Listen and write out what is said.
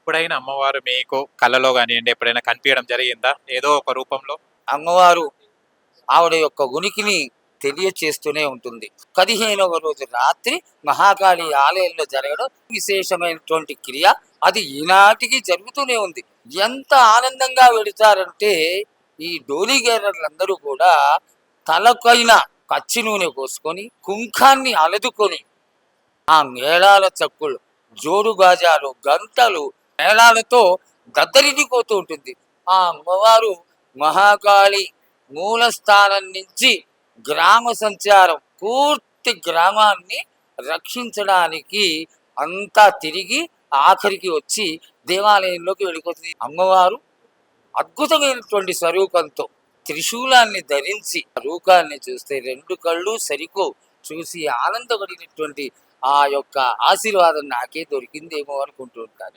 ఎప్పుడైనా అమ్మవారు మీకు కలలో గానియండి, ఎప్పుడైనా కనిపియడం జరిగిందా? ఏదో ఒక రూపంలో? అమ్మవారు ఆవిడ యొక్క ఉనికిని తెలియచేస్తూనే ఉంటుంది. 15వ రోజు రాత్రి మహాకాళి ఆలయంలో జరగడం విశేషమైనటువంటి క్రియ. అది ఈనాటికి జరుగుతూనే ఉంది. ఎంత ఆనందంగా వెళతారంటే ఈ డోలిగేరర్లందరూ కూడా తలపైన పచ్చి నూనె పోసుకొని కుంకాన్ని అలదుకొని ఆ మేళాల చక్కులు, జోడు గాజాలు, గంటలు, మేళాలతో దద్దరిల్లిపోతూ ఉంటుంది. ఆ అమ్మవారు మహాకాళి మూలస్థానం నుంచి గ్రామ సంచారం పూర్తి గ్రామాన్ని రక్షించడానికి అంతా తిరిగి ఆఖరికి వచ్చి దేవాలయంలోకి వెళ్ళిపోతుంది. అమ్మవారు అద్భుతమైనటువంటి స్వరూపంతో త్రిశూలాన్ని ధరించి రూపాన్ని చూస్తే రెండు కళ్ళు సరికో చూసి ఆనందపడినటువంటి ఆ యొక్క ఆశీర్వాదం నాకే దొరికిందేమో అనుకుంటూ ఉంటాను.